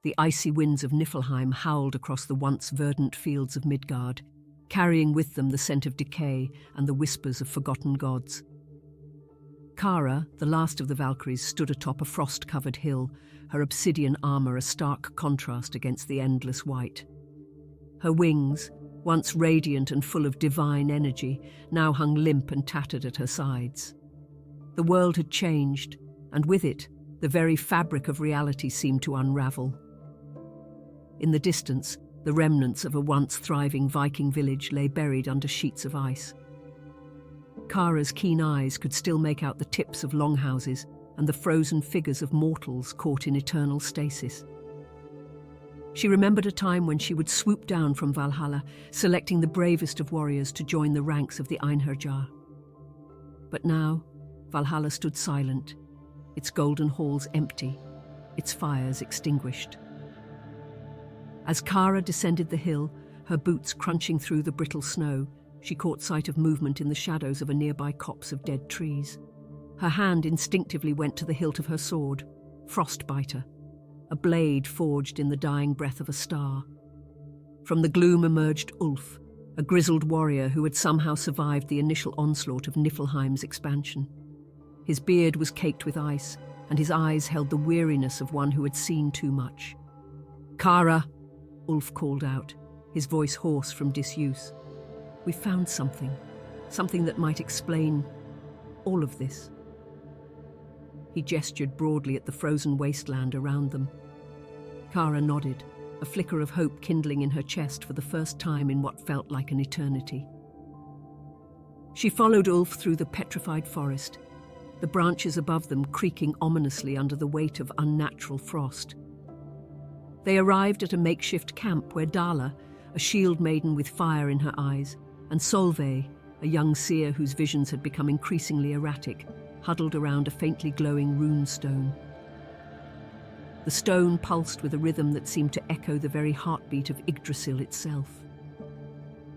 The icy winds of Niflheim howled across the once verdant fields of Midgard, carrying with them the scent of decay and the whispers of forgotten gods. Kára, the last of the Valkyries, stood atop a frost-covered hill, her obsidian armor a stark contrast against the endless white. Her wings, once radiant and full of divine energy, now hung limp and tattered at her sides. The world had changed, and with it, the very fabric of reality seemed to unravel. In the distance, the remnants of a once thriving Viking village lay buried under sheets of ice. Kára's keen eyes could still make out the tips of longhouses and the frozen figures of mortals caught in eternal stasis. She remembered a time when she would swoop down from Valhalla, selecting the bravest of warriors to join the ranks of the Einherjar. But now, Valhalla stood silent, its golden halls empty, its fires extinguished. As Kára descended the hill, her boots crunching through the brittle snow, she caught sight of movement in the shadows of a nearby copse of dead trees. Her hand instinctively went to the hilt of her sword, Frostbiter, a blade forged in the dying breath of a star. From the gloom emerged Ulf, a grizzled warrior who had somehow survived the initial onslaught of Niflheim's expansion. His beard was caked with ice, and his eyes held the weariness of one who had seen too much. "Kára," Ulf called out, his voice hoarse from disuse. "We found something that might explain all of this." He gestured broadly at the frozen wasteland around them. Kára nodded, a flicker of hope kindling in her chest for the first time in what felt like an eternity. She followed Ulf through the petrified forest, the branches above them creaking ominously under the weight of unnatural frost. They arrived at a makeshift camp where Dalla, a shield maiden with fire in her eyes, and Solveig, a young seer whose visions had become increasingly erratic, huddled around a faintly glowing rune stone. The stone pulsed with a rhythm that seemed to echo the very heartbeat of Yggdrasil itself.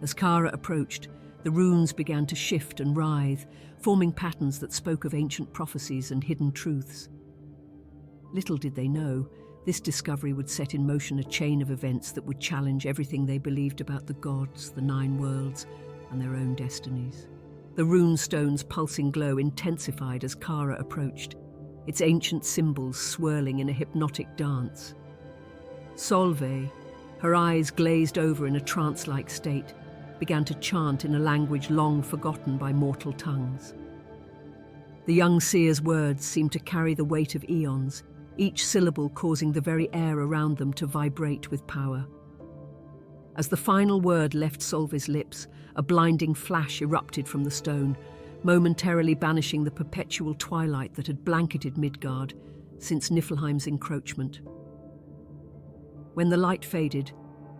As Kára approached, the runes began to shift and writhe, forming patterns that spoke of ancient prophecies and hidden truths. Little did they know, this discovery would set in motion a chain of events that would challenge everything they believed about the gods, the nine worlds, and their own destinies. The rune stone's pulsing glow intensified as Kára approached, its ancient symbols swirling in a hypnotic dance. Solveig, her eyes glazed over in a trance-like state, began to chant in a language long forgotten by mortal tongues. The young seer's words seemed to carry the weight of eons, each syllable causing the very air around them to vibrate with power. As the final word left Solveig's lips, a blinding flash erupted from the stone, momentarily banishing the perpetual twilight that had blanketed Midgard since Niflheim's encroachment. When the light faded,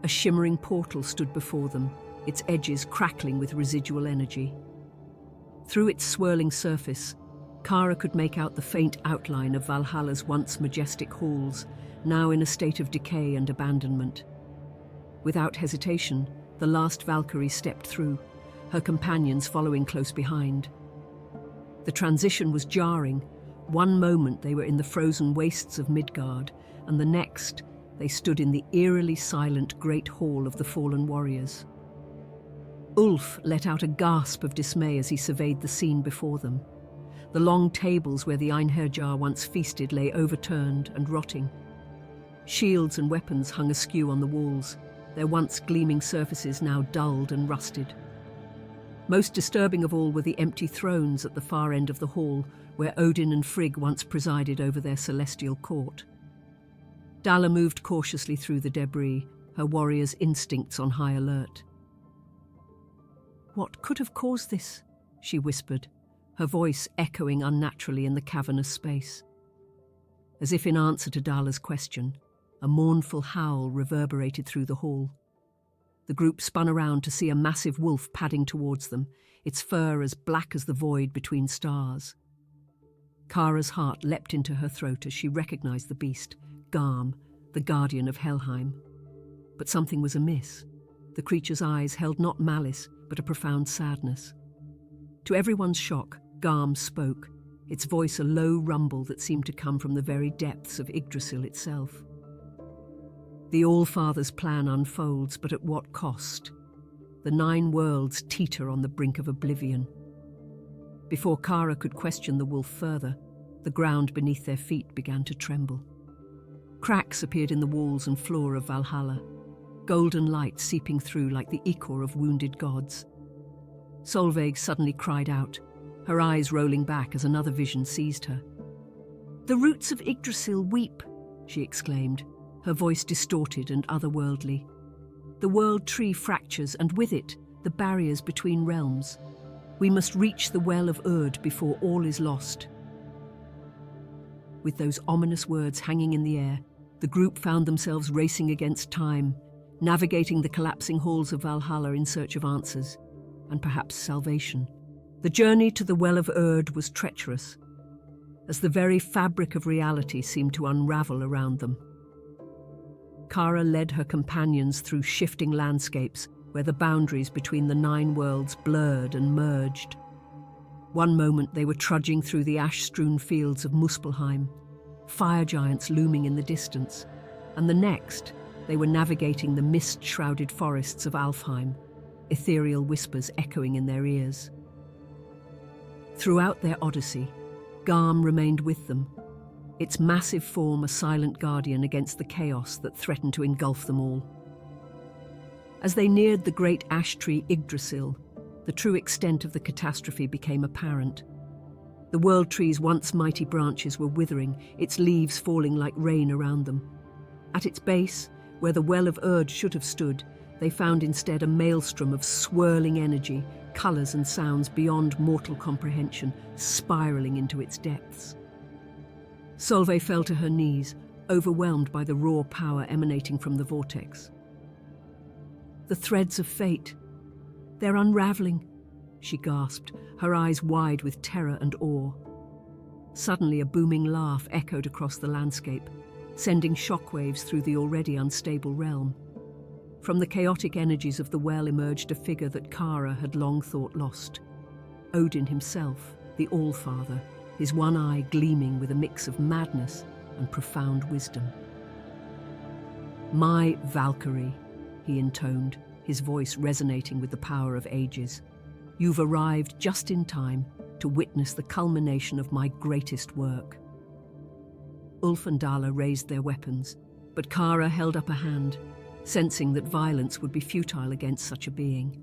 a shimmering portal stood before them, its edges crackling with residual energy. Through its swirling surface, Kára could make out the faint outline of Valhalla's once majestic halls, now in a state of decay and abandonment. Without hesitation, the last Valkyrie stepped through, her companions following close behind. The transition was jarring. One moment they were in the frozen wastes of Midgard, and the next they stood in the eerily silent great hall of the fallen warriors. Ulf let out a gasp of dismay as he surveyed the scene before them. The long tables where the Einherjar once feasted lay overturned and rotting. Shields and weapons hung askew on the walls, their once gleaming surfaces now dulled and rusted. Most disturbing of all were the empty thrones at the far end of the hall, where Odin and Frigg once presided over their celestial court. Dalla moved cautiously through the debris, her warrior's instincts on high alert. "What could have caused this?" she whispered, her voice echoing unnaturally in the cavernous space. As if in answer to Dalla's question, a mournful howl reverberated through the hall. The group spun around to see a massive wolf padding towards them, its fur as black as the void between stars. Kára's heart leapt into her throat as she recognized the beast, Garm, the guardian of Helheim. But something was amiss. The creature's eyes held not malice, but a profound sadness. To everyone's shock, Garm spoke, its voice a low rumble that seemed to come from the very depths of Yggdrasil itself. The Allfather's plan unfolds, but at what cost? The 9 worlds teeter on the brink of oblivion. Before Kára could question the wolf further, the ground beneath their feet began to tremble. Cracks appeared in the walls and floor of Valhalla, golden light seeping through like the ichor of wounded gods. Solveig suddenly cried out, her eyes rolling back as another vision seized her. "The roots of Yggdrasil weep," she exclaimed, her voice distorted and otherworldly. "The world tree fractures, and with it, the barriers between realms. We must reach the well of Urd before all is lost." With those ominous words hanging in the air, the group found themselves racing against time, navigating the collapsing halls of Valhalla in search of answers, and perhaps salvation. The journey to the Well of Urd was treacherous, as the very fabric of reality seemed to unravel around them. Kára led her companions through shifting landscapes where the boundaries between the 9 worlds blurred and merged. One moment they were trudging through the ash-strewn fields of Muspelheim, fire giants looming in the distance, and the next they were navigating the mist-shrouded forests of Alfheim, ethereal whispers echoing in their ears. Throughout their odyssey, Garm remained with them, its massive form a silent guardian against the chaos that threatened to engulf them all. As they neared the great ash tree Yggdrasil, the true extent of the catastrophe became apparent. The world tree's once mighty branches were withering, its leaves falling like rain around them. At its base, where the Well of Urd should have stood, they found instead a maelstrom of swirling energy, colours and sounds beyond mortal comprehension, spiralling into its depths. Solveig fell to her knees, overwhelmed by the raw power emanating from the vortex. "The threads of fate. They're unraveling," she gasped, her eyes wide with terror and awe. Suddenly a booming laugh echoed across the landscape, sending shockwaves through the already unstable realm. From the chaotic energies of the well emerged a figure that Kára had long thought lost. Odin himself, the Allfather, his one eye gleaming with a mix of madness and profound wisdom. "My Valkyrie," he intoned, his voice resonating with the power of ages. "You've arrived just in time to witness the culmination of my greatest work." Ulf and Dalla raised their weapons, but Kára held up a hand, sensing that violence would be futile against such a being.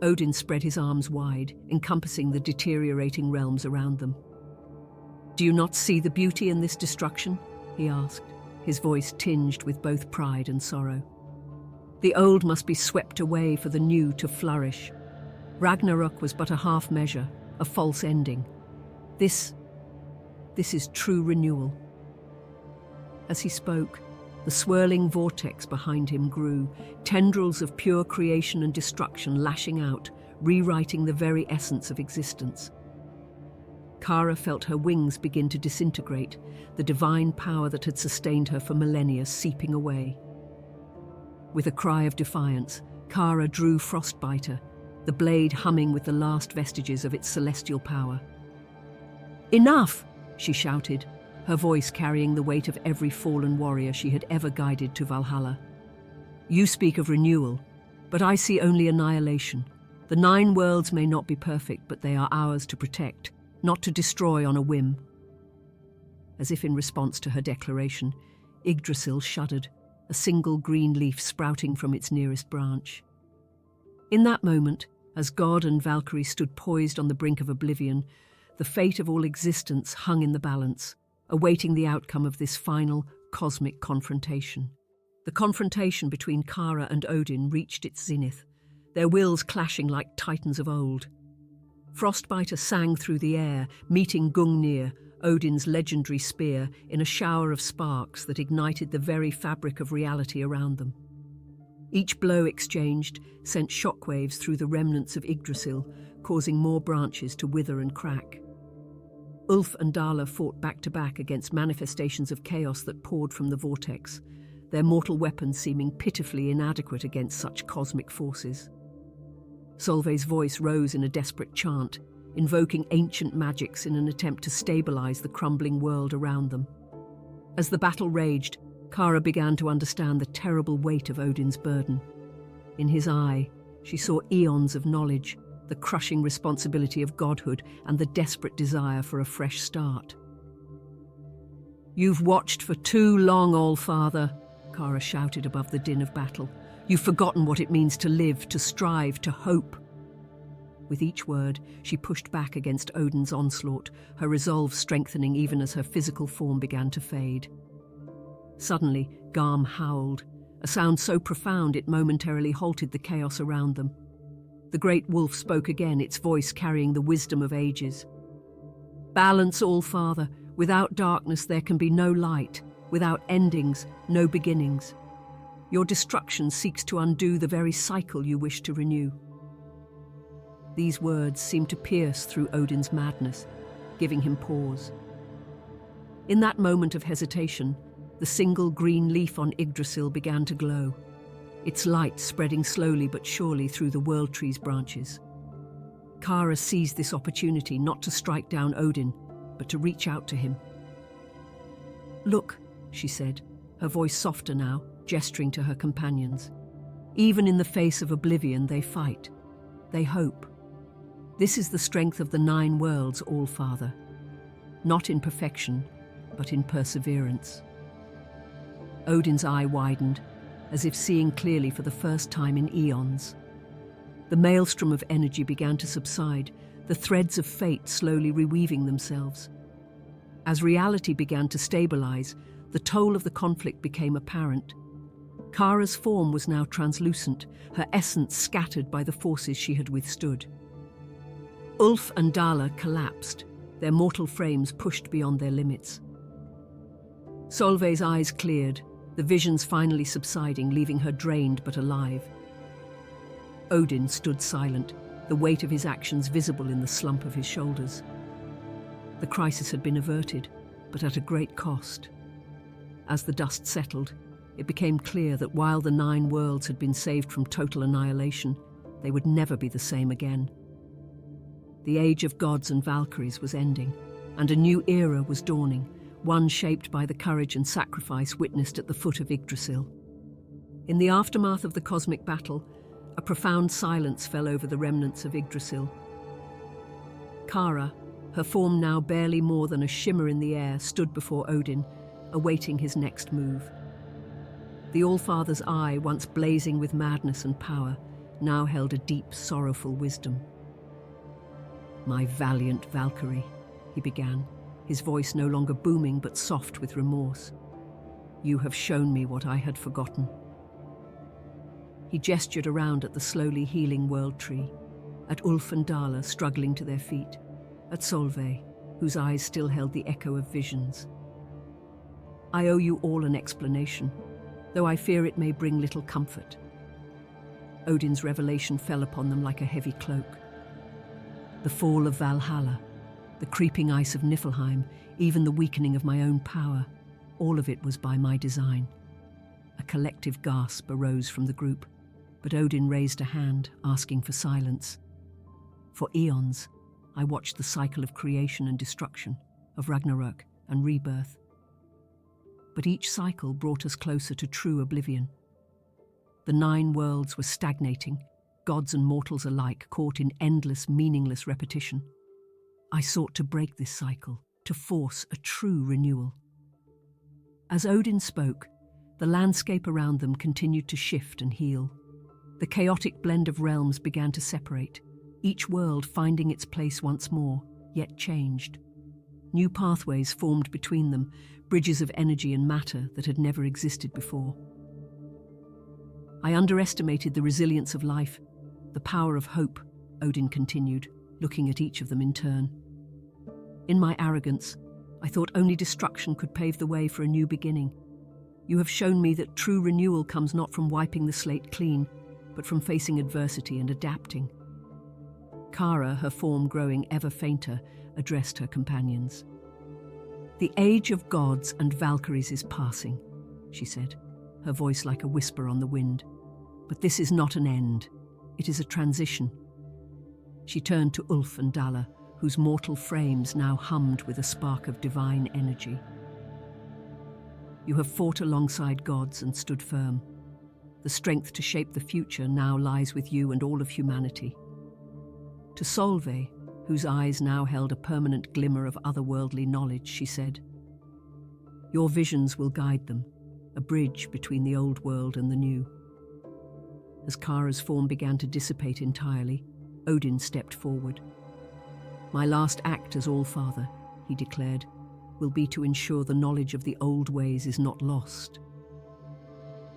Odin spread his arms wide, encompassing the deteriorating realms around them. "Do you not see the beauty in this destruction?" he asked, his voice tinged with both pride and sorrow. "The old must be swept away for the new to flourish. Ragnarok was but a half measure, a false ending. This is true renewal." As he spoke, the swirling vortex behind him grew, tendrils of pure creation and destruction lashing out, rewriting the very essence of existence. Kára felt her wings begin to disintegrate, the divine power that had sustained her for millennia seeping away. With a cry of defiance, Kára drew Frostbiter, the blade humming with the last vestiges of its celestial power. "Enough!" she shouted, her voice carrying the weight of every fallen warrior she had ever guided to Valhalla. "You speak of renewal, but I see only annihilation. The 9 worlds may not be perfect, but they are ours to protect, not to destroy on a whim." As if in response to her declaration, Yggdrasil shuddered, a single green leaf sprouting from its nearest branch. In that moment, as God and Valkyrie stood poised on the brink of oblivion, the fate of all existence hung in the balance, awaiting the outcome of this final, cosmic confrontation. The confrontation between Kára and Odin reached its zenith, their wills clashing like titans of old. Frostbiter sang through the air, meeting Gungnir, Odin's legendary spear, in a shower of sparks that ignited the very fabric of reality around them. Each blow exchanged sent shockwaves through the remnants of Yggdrasil, causing more branches to wither and crack. Ulf and Dalla fought back-to-back against manifestations of chaos that poured from the vortex, their mortal weapons seeming pitifully inadequate against such cosmic forces. Solveig's voice rose in a desperate chant, invoking ancient magics in an attempt to stabilize the crumbling world around them. As the battle raged, Kára began to understand the terrible weight of Odin's burden. In his eye, she saw eons of knowledge, the crushing responsibility of godhood, and the desperate desire for a fresh start. "You've watched for too long, Allfather," Kára shouted above the din of battle. "You've forgotten what it means to live, to strive, to hope." With each word, she pushed back against Odin's onslaught, her resolve strengthening even as her physical form began to fade. Suddenly, Garm howled, a sound so profound it momentarily halted the chaos around them. The great wolf spoke again, its voice carrying the wisdom of ages. "Balance, Allfather. Without darkness there can be no light. Without endings, no beginnings. Your destruction seeks to undo the very cycle you wish to renew." These words seemed to pierce through Odin's madness, giving him pause. In that moment of hesitation, the single green leaf on Yggdrasil began to glow, its light spreading slowly but surely through the world tree's branches. Kára seized this opportunity not to strike down Odin, but to reach out to him. "Look," she said, her voice softer now, gesturing to her companions. "Even in the face of oblivion they fight. They hope. This is the strength of the 9 worlds, Allfather. Not in perfection, but in perseverance." Odin's eye widened, as if seeing clearly for the first time in eons. The maelstrom of energy began to subside, the threads of fate slowly reweaving themselves. As reality began to stabilize, the toll of the conflict became apparent. Kára's form was now translucent, her essence scattered by the forces she had withstood. Ulf and Dalla collapsed, their mortal frames pushed beyond their limits. Solveig's eyes cleared, the visions finally subsiding, leaving her drained but alive. Odin stood silent, the weight of his actions visible in the slump of his shoulders. The crisis had been averted, but at a great cost. As the dust settled, it became clear that while the 9 worlds had been saved from total annihilation, they would never be the same again. The age of gods and Valkyries was ending, and a new era was dawning, one shaped by the courage and sacrifice witnessed at the foot of Yggdrasil. In the aftermath of the cosmic battle, a profound silence fell over the remnants of Yggdrasil. Kára, her form now barely more than a shimmer in the air, stood before Odin, awaiting his next move. The Allfather's eye, once blazing with madness and power, now held a deep, sorrowful wisdom. "My valiant Valkyrie," he began, his voice no longer booming but soft with remorse. "You have shown me what I had forgotten." He gestured around at the slowly healing world tree, at Ulf and Dalla struggling to their feet, at Solveig, whose eyes still held the echo of visions. "I owe you all an explanation, though I fear it may bring little comfort." Odin's revelation fell upon them like a heavy cloak. The fall of Valhalla, the creeping ice of Niflheim, even the weakening of my own power, all of it was by my design. A collective gasp arose from the group, but Odin raised a hand, asking for silence. For eons, I watched the cycle of creation and destruction, of Ragnarök and rebirth. But each cycle brought us closer to true oblivion. The 9 worlds were stagnating, gods and mortals alike caught in endless, meaningless repetition. I sought to break this cycle, to force a true renewal. As Odin spoke, the landscape around them continued to shift and heal. The chaotic blend of realms began to separate, each world finding its place once more, yet changed. New pathways formed between them, bridges of energy and matter that had never existed before. I underestimated the resilience of life, the power of hope, Odin continued, looking at each of them in turn. In my arrogance, I thought only destruction could pave the way for a new beginning. You have shown me that true renewal comes not from wiping the slate clean, but from facing adversity and adapting. Kára, her form growing ever fainter, addressed her companions. "The age of gods and Valkyries is passing," she said, her voice like a whisper on the wind. "But this is not an end. It is a transition." She turned to Ulf and Dalla, whose mortal frames now hummed with a spark of divine energy. You have fought alongside gods and stood firm. The strength to shape the future now lies with you and all of humanity. To Solveig, whose eyes now held a permanent glimmer of otherworldly knowledge, she said, "Your visions will guide them, a bridge between the old world and the new." As Kára's form began to dissipate entirely, Odin stepped forward. "My last act as Allfather," he declared, "will be to ensure the knowledge of the old ways is not lost."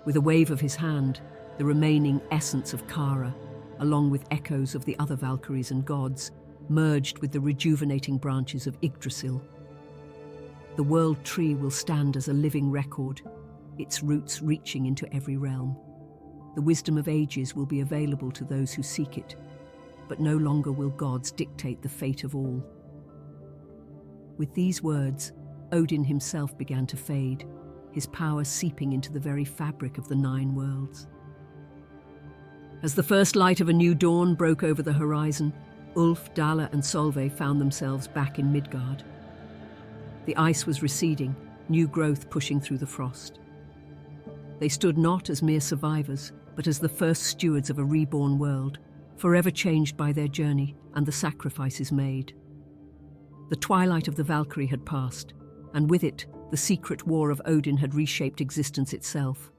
With a wave of his hand, the remaining essence of Kára, along with echoes of the other Valkyries and gods, merged with the rejuvenating branches of Yggdrasil. The world tree will stand as a living record, its roots reaching into every realm. The wisdom of ages will be available to those who seek it, but no longer will gods dictate the fate of all. With these words, Odin himself began to fade, his power seeping into the very fabric of the 9 worlds. As the first light of a new dawn broke over the horizon, Ulf, Dalla and Solveig found themselves back in Midgard. The ice was receding, new growth pushing through the frost. They stood not as mere survivors, but as the first stewards of a reborn world, forever changed by their journey and the sacrifices made. The twilight of the Valkyrie had passed, and with it, the secret war of Odin had reshaped existence itself.